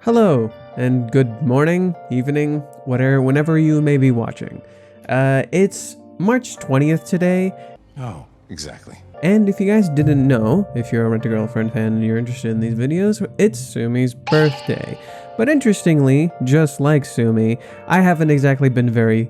Hello, and good morning, evening, whatever, whenever you may be watching. It's March 20th today. Oh, exactly. And if you guys didn't know, if you're a Rent-A-Girlfriend fan and you're interested in these videos, it's Sumi's birthday. But interestingly, just like Sumi, I haven't exactly been very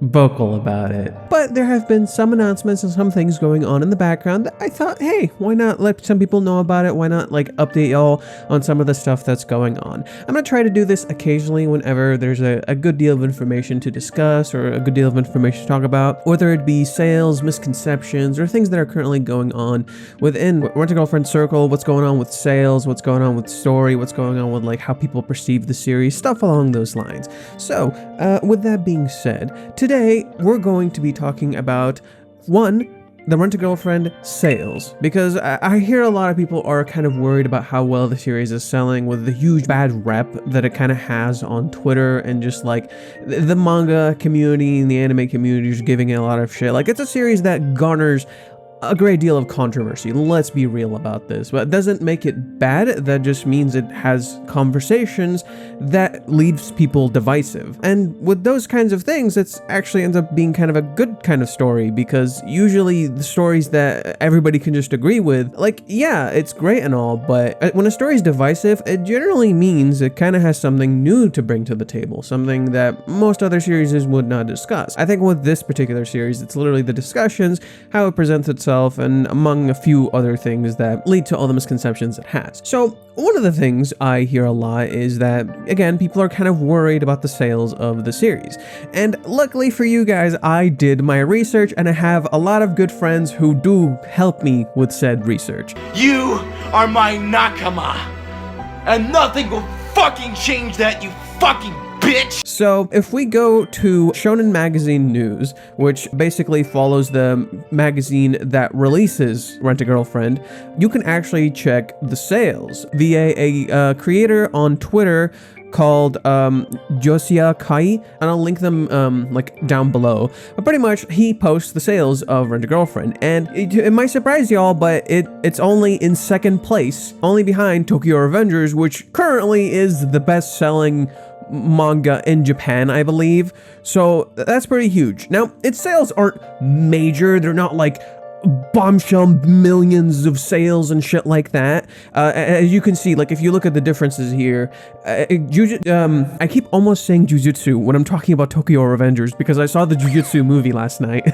vocal about it. But there have been some announcements and some things going on in the background that I thought, hey, why not let some people know about it? Why not like update y'all on some of the stuff that's going on? I'm gonna try to do this occasionally whenever there's a good deal of information to discuss or a good deal of information to talk about, whether it be sales, misconceptions, or things that are currently going on within Rent-A-Girlfriend circle, what's going on with sales, what's going on with story, what's going on with like how people perceive the series, stuff along those lines. So, with that being said, today, we're going to be talking about, one, the Rent-A-Girlfriend sales, because I hear a lot of people are kind of worried about how well the series is selling with the huge bad rep that it kind of has on Twitter and just like the manga community and the anime community is giving it a lot of shit. Like, it's a series that garners a great deal of controversy, let's be real about this, but it doesn't make it bad. That just means it has conversations that leaves people divisive, and with those kinds of things, it's actually ends up being kind of a good kind of story, because usually the stories that everybody can just agree with, like, yeah, it's great and all, but when a story is divisive, it generally means it kind of has something new to bring to the table, something that most other series would not discuss. I think with this particular series, it's literally the discussions, how it presents itself, and among a few other things that lead to all the misconceptions it has. So one of the things I hear a lot is that, again, people are kind of worried about the sales of the series. And luckily for you guys, I did my research and I have a lot of good friends who do help me with said research. You are my nakama, and nothing will fucking change that, you fucking bitch! So if we go to Shonen Magazine News, which basically follows the magazine that releases Rent-A-Girlfriend, you can actually check the sales via a creator on Twitter called Josiah Kai, and I'll link them like down below. But pretty much he posts the sales of Rent-A-Girlfriend, and it might surprise y'all, but it's only in second place, only behind Tokyo Revengers, which currently is the best-selling manga in Japan, I believe. So that's pretty huge. Now, its sales aren't major. They're not like bombshell millions of sales and shit like that. As you can see, like if you look at the differences here, I keep almost saying Jujutsu when I'm talking about Tokyo Revengers because I saw the Jujutsu movie last night.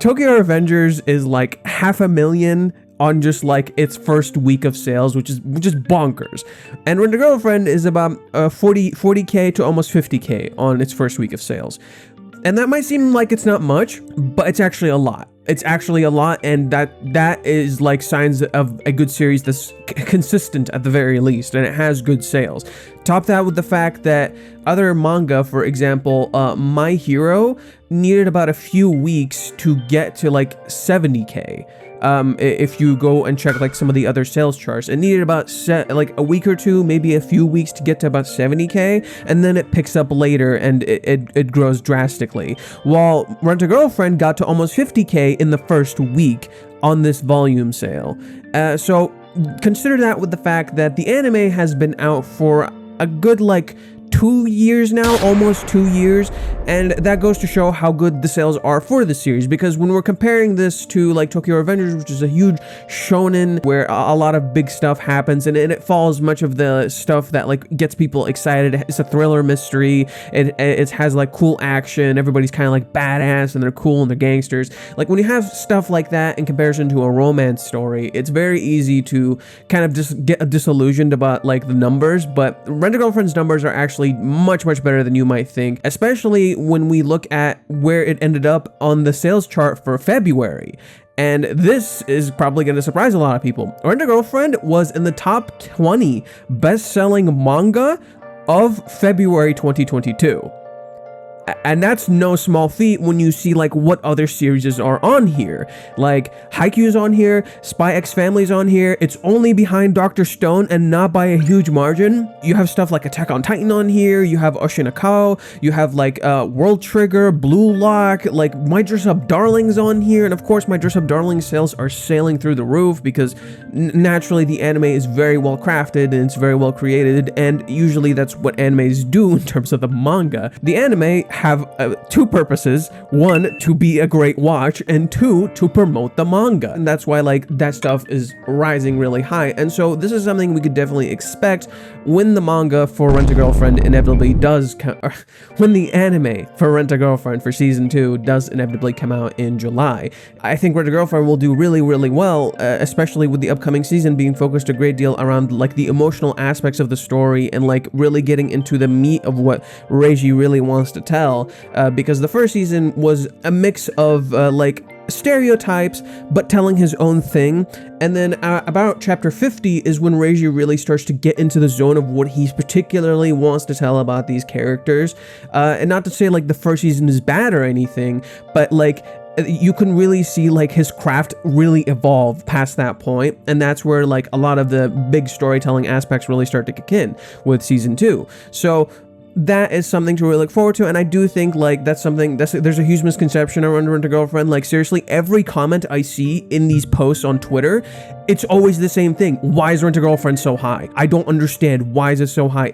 Tokyo Revengers is like 500,000 on just like its first week of sales, which is bonkers. And Rent-A-Girlfriend is about 40k to almost 50k on its first week of sales. And that might seem like it's not much, but it's actually a lot. It's actually a lot, and that is like signs of a good series that's consistent at the very least, and it has good sales. Top that with the fact that other manga, for example, My Hero needed about a few weeks to get to like 70k. If you go and check like some of the other sales charts, it needed about like a week or two, maybe a few weeks to get to about 70k, and then it picks up later and it grows drastically. While Rent-A-Girlfriend got to almost 50k in the first week on this volume sale. So consider that with the fact that the anime has been out for a good like 2 years now, almost 2 years, and that goes to show how good the sales are for the series, because when we're comparing this to like Tokyo Revengers, which is a huge shonen where a lot of big stuff happens, and it follows much of the stuff that like gets people excited. It's a thriller mystery, it has like cool action, everybody's kind of like badass and they're cool and they're gangsters. Like when you have stuff like that in comparison to a romance story, it's very easy to kind of just get disillusioned about like the numbers, but Rent-A-Girlfriend's numbers are actually much better than you might think, especially when we look at where it ended up on the sales chart for February. And this is probably going to surprise a lot of people. Rent-A-Girlfriend was in the top 20 best-selling manga of February 2022. And that's no small feat when you see like what other series are on here. Like Haikyuu's on here, Spy X Family's on here. It's only behind Dr. Stone and not by a huge margin. You have stuff like Attack on Titan on here. You have Oshinakao. You have like World Trigger, Blue Lock, like My Dress Up Darling's on here. And of course, My Dress Up Darling sales are sailing through the roof because naturally the anime is very well crafted and it's very well created. And usually that's what animes do in terms of the manga. The anime have two purposes: one, to be a great watch, and two, to promote the manga. And that's why like that stuff is rising really high. And so this is something we could definitely expect when the manga for Rent-a-Girlfriend inevitably does when the anime for Rent-a-Girlfriend for season 2 does inevitably come out in July. I think Rent-a-Girlfriend will do really well, especially with the upcoming season being focused a great deal around like the emotional aspects of the story and like really getting into the meat of what Reiji really wants to tell. Because the first season was a mix of like stereotypes but telling his own thing, and then about chapter 50 is when Reiji really starts to get into the zone of what he particularly wants to tell about these characters. And not to say like the first season is bad or anything, but like you can really see like his craft really evolve past that point, and that's where like a lot of the big storytelling aspects really start to kick in with season 2. So that is something to really look forward to. And I do think like there's a huge misconception around Rent-a-Girlfriend. Like seriously, every comment I see in these posts on Twitter, it's always the same thing. Why is Rent-a-Girlfriend so high? I don't understand. Why is it so high?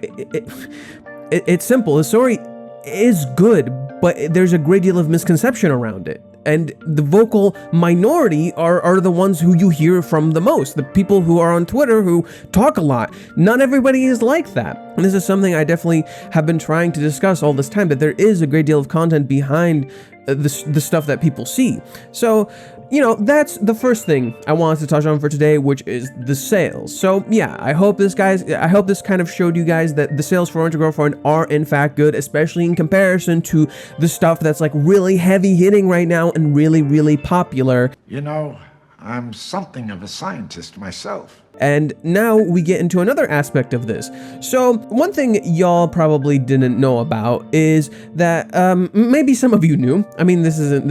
It's simple. The story is good, but there's a great deal of misconception around it. And the vocal minority are the ones who you hear from the most. The people who are on Twitter who talk a lot. Not everybody is like that. And this is something I definitely have been trying to discuss all this time, that there is a great deal of content behind the stuff that people see. So, you know, that's the first thing I wanted to touch on for today, which is the sales. So yeah, I hope this kind of showed you guys that the sales for Rent-a-Girlfriend are in fact good, especially in comparison to the stuff that's like really heavy hitting right now and really popular. You know, I'm something of a scientist myself. And now we get into another aspect of this. So one thing y'all probably didn't know about is that maybe some of you knew. I mean, Reiji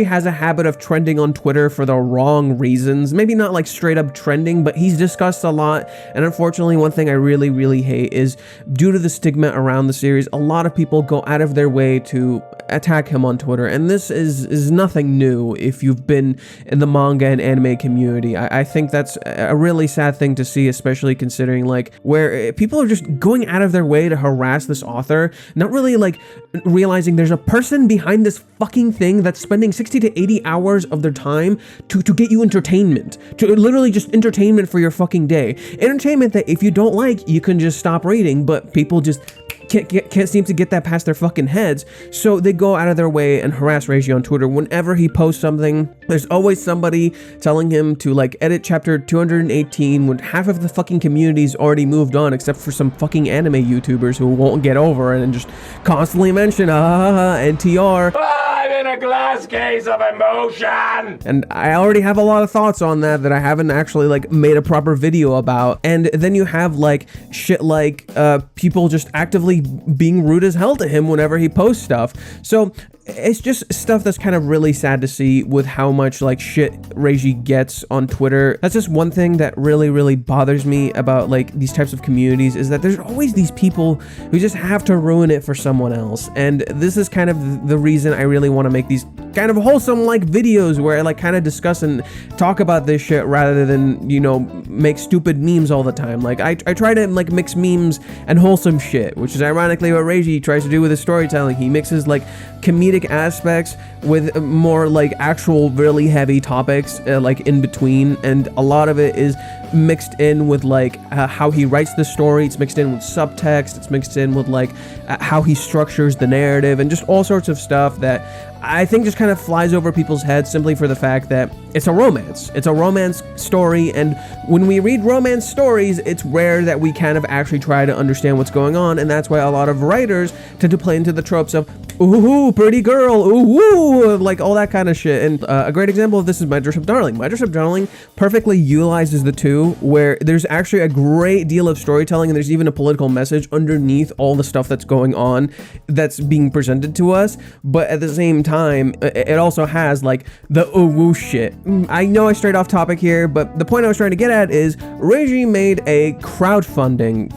has a habit of trending on Twitter for the wrong reasons. Maybe not like straight up trending, but he's discussed a lot. And unfortunately, one thing I really hate is due to the stigma around the series, a lot of people go out of their way to attack him on Twitter. And this is nothing new if you've been in the manga and anime community. I think that's a really sad thing to see, especially considering like where people are just going out of their way to harass this author, not really like realizing there's a person behind this fucking thing that's spending 60 to 80 hours of their time to get you entertainment, to literally just entertainment for your fucking day. Entertainment that if you don't like, you can just stop reading, but people just can't seem to get that past their fucking heads, so they go out of their way and harass Reiji on Twitter. Whenever he posts something, there's always somebody telling him to like edit chapter 218 when half of the fucking community's already moved on, except for some fucking anime YouTubers who won't get over it and just constantly mention NTR. I'm in a glass case of emotion! And I already have a lot of thoughts on that I haven't actually like made a proper video about. And then you have like shit like people just actively being rude as hell to him whenever he posts stuff. So it's just stuff that's kind of really sad to see with how much like shit Reiji gets on Twitter. That's just one thing that really bothers me about like these types of communities, is that there's always these people who just have to ruin it for someone else. And this is kind of the reason I really want to make these kind of wholesome like videos where I like kind of discuss and talk about this shit rather than, you know, make stupid memes all the time. Like I try to like mix memes and wholesome shit, which is ironically what Reiji tries to do with his storytelling. He mixes like comedic aspects with more like actual really heavy topics like in between, and a lot of it is mixed in with like how he writes the story. It's mixed in with subtext. It's mixed in with like how he structures the narrative, and just all sorts of stuff that I think just kind of flies over people's heads simply for the fact that it's a romance. It's a romance story, and when we read romance stories, it's rare that we kind of actually try to understand what's going on, and that's why a lot of writers tend to play into the tropes of ooh, pretty girl, ooh, like all that kind of shit. And a great example of this is My Dress-Up Darling. My Dress-Up Darling perfectly utilizes the two, where there's actually a great deal of storytelling and there's even a political message underneath all the stuff that's going on that's being presented to us. But at the same time, it also has like the ooh woo shit. I know I strayed off topic here, but the point I was trying to get at is Reiji made a crowdfunding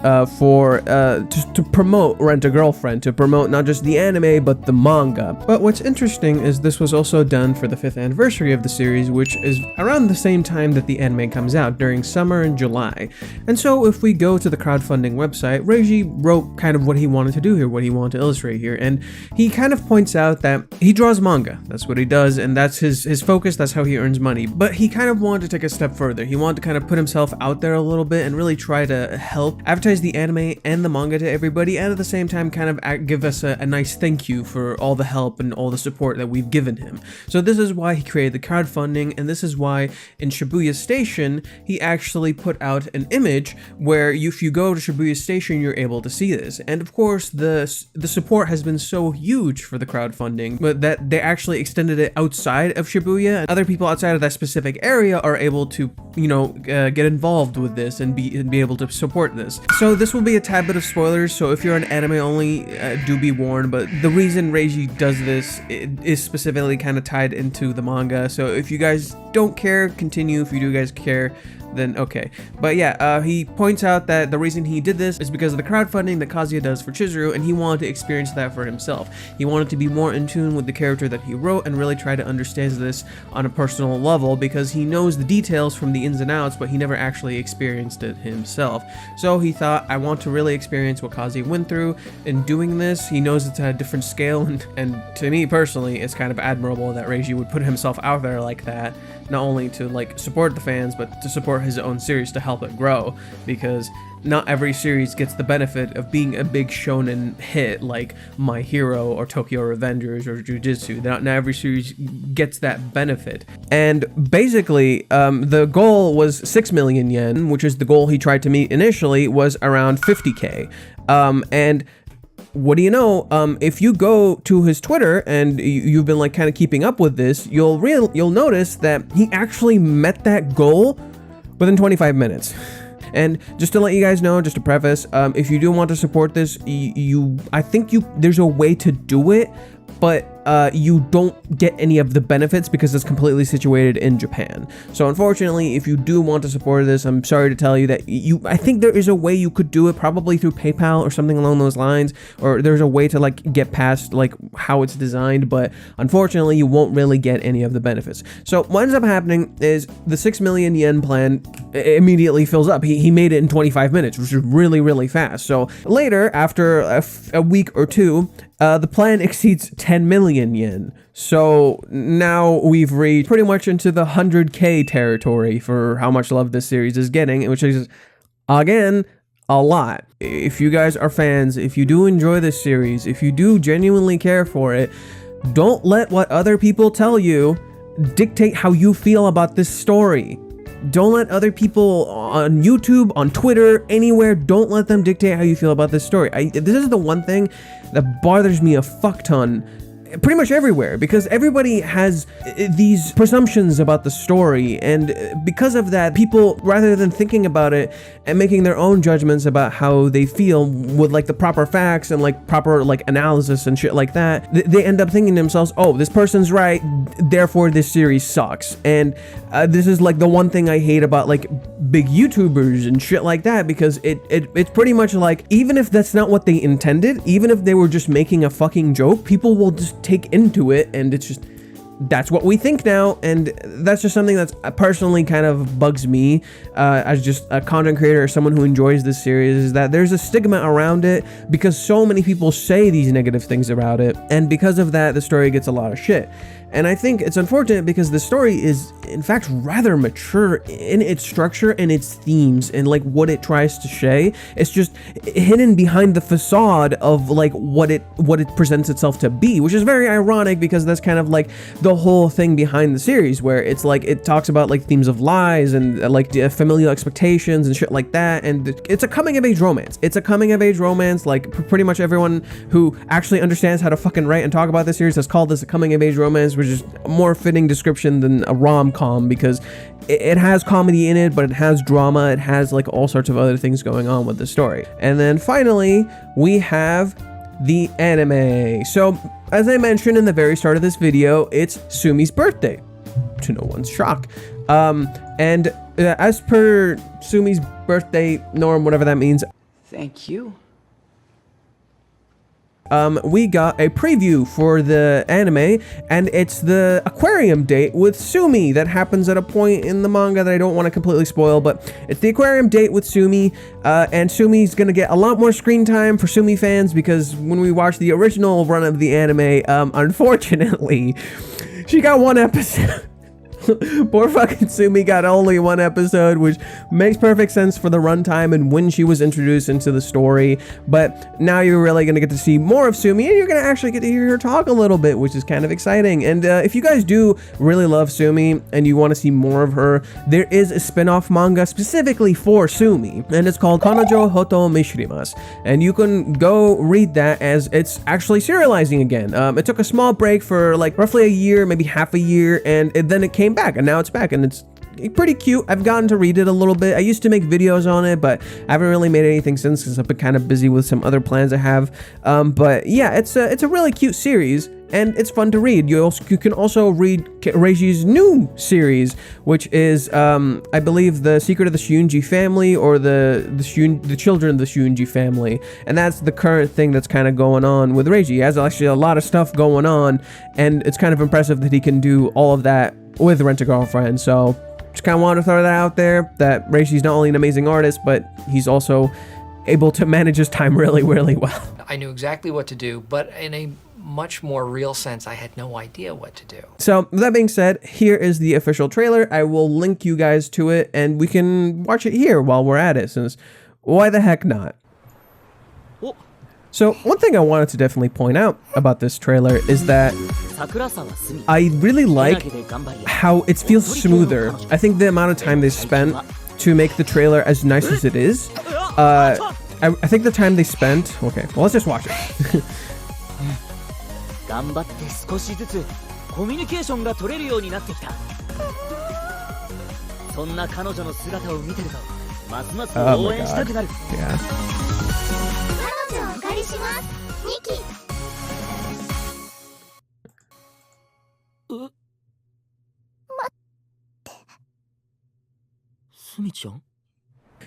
to promote Rent a Girlfriend, to promote not just the anime but the manga. But what's interesting is this was also done for the 5th anniversary of the series, which is around the same time that the anime comes out, during summer in July. And so if we go to the crowdfunding website, Reiji wrote kind of what he wanted to do here, what he wanted to illustrate here, and he kind of points out that he draws manga. That's what he does, and that's his focus, that's how he earns money. But he kind of wanted to take a step further. He wanted to kind of put himself out there a little bit and really try to help advertise the anime and the manga to everybody, and at the same time kind of give us a nice thank you for all the help and all the support that we've given him. So this is why he created the crowdfunding, and this is why in Shibuya Station he actually put out an image where if you go to Shibuya Station you're able to see this. And of course the support has been so huge for the crowdfunding, but that they actually extended it outside of Shibuya, and other people outside of that specific area are able to, you know, get involved with this and be able to support this. So this will be a tad bit of spoilers, so if you're an anime only, do be warned, but the reason Reiji does this is specifically kind of tied into the manga. So if you guys don't care, continue. If you do guys care, then okay. But yeah, he points out that the reason he did this is because of the crowdfunding that Kazuya does for Chizuru, and he wanted to experience that for himself. He wanted to be more in tune with the character that he wrote and really try to understand this on a personal level, because he knows the details from the ins and outs, but he never actually experienced it himself. So he thought, I want to really experience what Kazuya went through in doing this. He knows it's at a different scale, and to me personally, it's kind of admirable that Reiji would put himself out there like that, not only to like support the fans, but to support his own series to help it grow, because not every series gets the benefit of being a big shonen hit like My Hero or Tokyo Revengers or Jujutsu. Not every series gets that benefit. And basically, the goal was 6 million yen, which is the goal he tried to meet initially, was around 50k. And what do you know, if you go to his Twitter and you've been like kind of keeping up with this, you'll notice that he actually met that goal within 25 minutes. And just to let you guys know, just to preface, if you do want to support this, I think there's a way to do it, but you don't get any of the benefits because it's completely situated in Japan. So unfortunately, if you do want to support this, I'm sorry to tell you that I think there is a way you could do it, probably through PayPal or something along those lines, or there's a way to like get past like how it's designed, but unfortunately you won't really get any of the benefits. So what ends up happening is the 6 million yen plan immediately fills up. He made it in 25 minutes, which is really, really fast. So later, after a week or two, the plan exceeds 10 million yen. So now we've reached pretty much into the 100k territory for how much love this series is getting, which is, again, a lot. If you guys are fans, if you do enjoy this series, if you do genuinely care for it, don't let what other people tell you dictate how you feel about this story. Don't let other people on YouTube, on Twitter, anywhere, don't let them dictate how you feel about this story. This is the one thing that bothers me a fuck ton pretty much everywhere, because everybody has these presumptions about the story, and because of that, people, rather than thinking about it and making their own judgments about how they feel with like the proper facts and like proper like analysis and shit like that, they end up thinking to themselves, oh, this person's right, therefore this series sucks. And this is like the one thing I hate about like big YouTubers and shit like that, because it's pretty much like, even if that's not what they intended, even if they were just making a fucking joke, people will just take into it, and it's just, that's what we think now. And that's just something that's personally kind of bugs me as just a content creator or someone who enjoys this series, is that there's a stigma around it because so many people say these negative things about it, and because of that the story gets a lot of shit. And I think it's unfortunate because the story is in fact rather mature in its structure and its themes and like what it tries to say. It's just hidden behind the facade of like what it presents itself to be, which is very ironic because that's kind of like the whole thing behind the series, where it's like it talks about like themes of lies and like familial expectations and shit like that. And it's a coming of age romance. It's a coming of age romance. Like pretty much everyone who actually understands how to fucking write and talk about this series has called this a coming of age romance, which is a more fitting description than a rom-com, because it has comedy in it, but it has drama, it has like all sorts of other things going on with the story. And then finally, we have the anime. So as I mentioned in the very start of this video, it's Sumi's birthday, to no one's shock. And as per Sumi's birthday norm, whatever that means, thank you. We got a preview for the anime, and it's the aquarium date with Sumi that happens at a point in the manga that I don't want to completely spoil, but it's the aquarium date with Sumi, and Sumi's gonna get a lot more screen time for Sumi fans, because when we watched the original run of the anime, unfortunately, she got one episode. Poor fucking Sumi got only one episode, which makes perfect sense for the runtime and when she was introduced into the story. But now you're really going to get to see more of Sumi, and you're going to actually get to hear her talk a little bit, which is kind of exciting. And if you guys do really love Sumi and you want to see more of her, there is a spin-off manga specifically for Sumi, and it's called Kanojo Hoto Mishirimasu. And you can go read that, as it's actually serializing again. It took a small break for like roughly a year, maybe half a year, and then it came back, and now it's back, and it's pretty cute. I've gotten to read it a little bit. I used to make videos on it, but I haven't really made anything since because I've been kind of busy with some other plans I have. But yeah, it's a really cute series, and it's fun to read. You can also read Reiji's new series, which is I believe The Secret of the Shunji Family, or the Children of the Shunji Family, and that's the current thing that's kind of going on with Reiji. He has actually a lot of stuff going on, and it's kind of impressive that he can do all of that with Rent-A-Girlfriend. So just kind of want to throw that out there, that Reishi's not only an amazing artist, but he's also able to manage his time really, really well. I knew exactly what to do, but in a much more real sense, I had no idea what to do. So with that being said, here is the official trailer. I will link you guys to it, and we can watch it here while we're at it, since why the heck not? So one thing I wanted to definitely point out about this trailer is that I really like how it feels smoother. I think the amount of time they spent to make the trailer as nice as it is, I think the time they spent... Okay, well, let's just watch it. Oh my god. Yeah.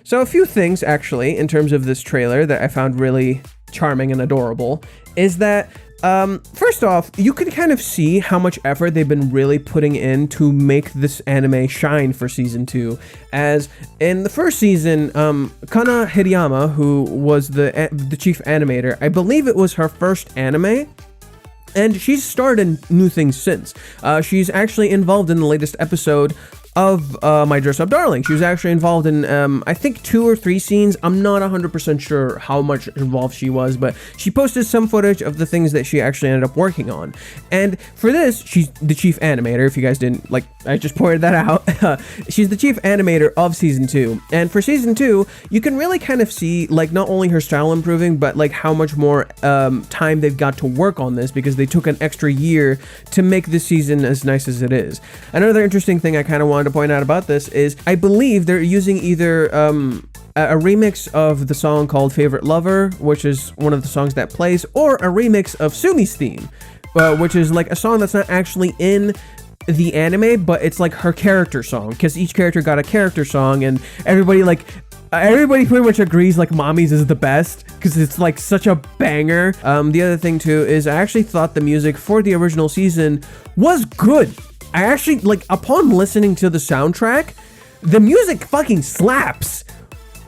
So a few things actually in terms of this trailer that I found really charming and adorable is that first off, you can kind of see how much effort they've been really putting in to make this anime shine for season 2. As in the first season, Kana Hirayama, who was the chief animator, I believe it was her first anime, and she's starred in new things since. She's actually involved in the latest episode of My Dress Up Darling. She was actually involved in, I think 2 or 3 scenes. I'm not 100% sure how much involved she was, but she posted some footage of the things that she actually ended up working on. And for this, she's the chief animator. If you guys didn't, like, I just pointed that out. She's the chief animator of season 2. And for season 2, you can really kind of see, like, not only her style improving, but like how much more time they've got to work on this, because they took an extra year to make this season as nice as it is. Another interesting thing I kind of wanted to point out about this is I believe they're using either a remix of the song called Favorite Lover, which is one of the songs that plays, or a remix of Sumi's theme, which is like a song that's not actually in the anime, but it's like her character song, because each character got a character song, and everybody pretty much agrees like Mommy's is the best because it's like such a banger. The other thing too is I actually thought the music for the original season was good. I actually, like, upon listening to the soundtrack, the music fucking slaps.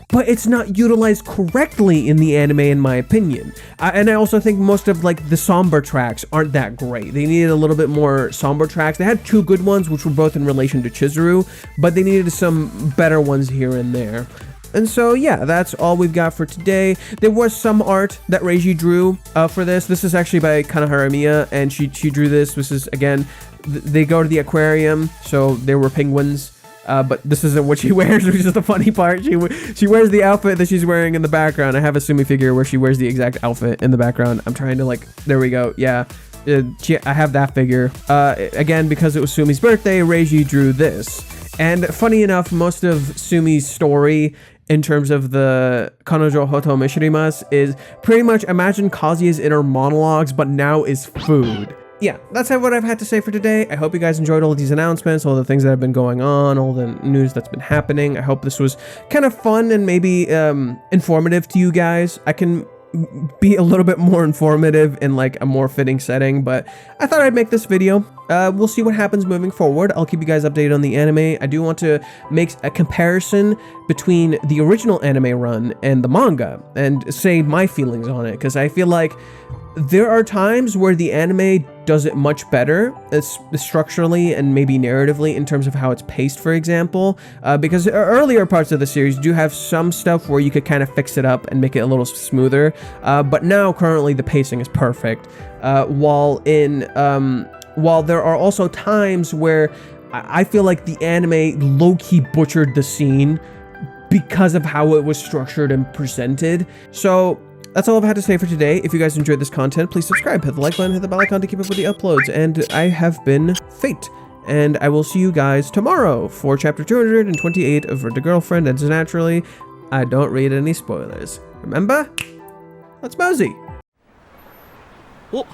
but it's not utilized correctly in the anime, in my opinion. And I also think most of like the somber tracks aren't that great. They needed a little bit more somber tracks. They had 2 good ones, which were both in relation to Chizuru, but they needed some better ones here and there. And so, yeah, that's all we've got for today. There was some art that Reiji drew for this. This is actually by Kanojo, and she drew this. This is, again, they go to the aquarium, so there were penguins. But this isn't what she wears, which is the funny part. She wears the outfit that she's wearing in the background. I have a Sumi figure where she wears the exact outfit in the background. I'm trying to, like, there we go. Yeah. I have that figure. Again, because it was Sumi's birthday, Reiji drew this. And funny enough, most of Sumi's story in terms of the Kanojo Hoto Mishirimas is pretty much imagine Kazuya's inner monologues, but now is food. Yeah, that's what I've had to say for today. I hope you guys enjoyed all of these announcements, all the things that have been going on, all the news that's been happening. I hope this was kind of fun and maybe informative to you guys. I can be a little bit more informative in like a more fitting setting, but I thought I'd make this video. We'll see what happens moving forward. I'll keep you guys updated on the anime. I do want to make a comparison between the original anime run and the manga and say my feelings on it, because I feel like there are times where the anime does it much better, structurally and maybe narratively, in terms of how it's paced, for example, because earlier parts of the series do have some stuff where you could kind of fix it up and make it a little smoother, but now currently the pacing is perfect, while there are also times where I feel like the anime low-key butchered the scene because of how it was structured and presented. So that's all I've had to say for today. If you guys enjoyed this content, please subscribe, hit the like button, hit the bell icon to keep up with the uploads. And I have been Fate, and I will see you guys tomorrow for chapter 228 of Rent a Girlfriend. And naturally, I don't read any spoilers. Remember? Let's mosey. Oh.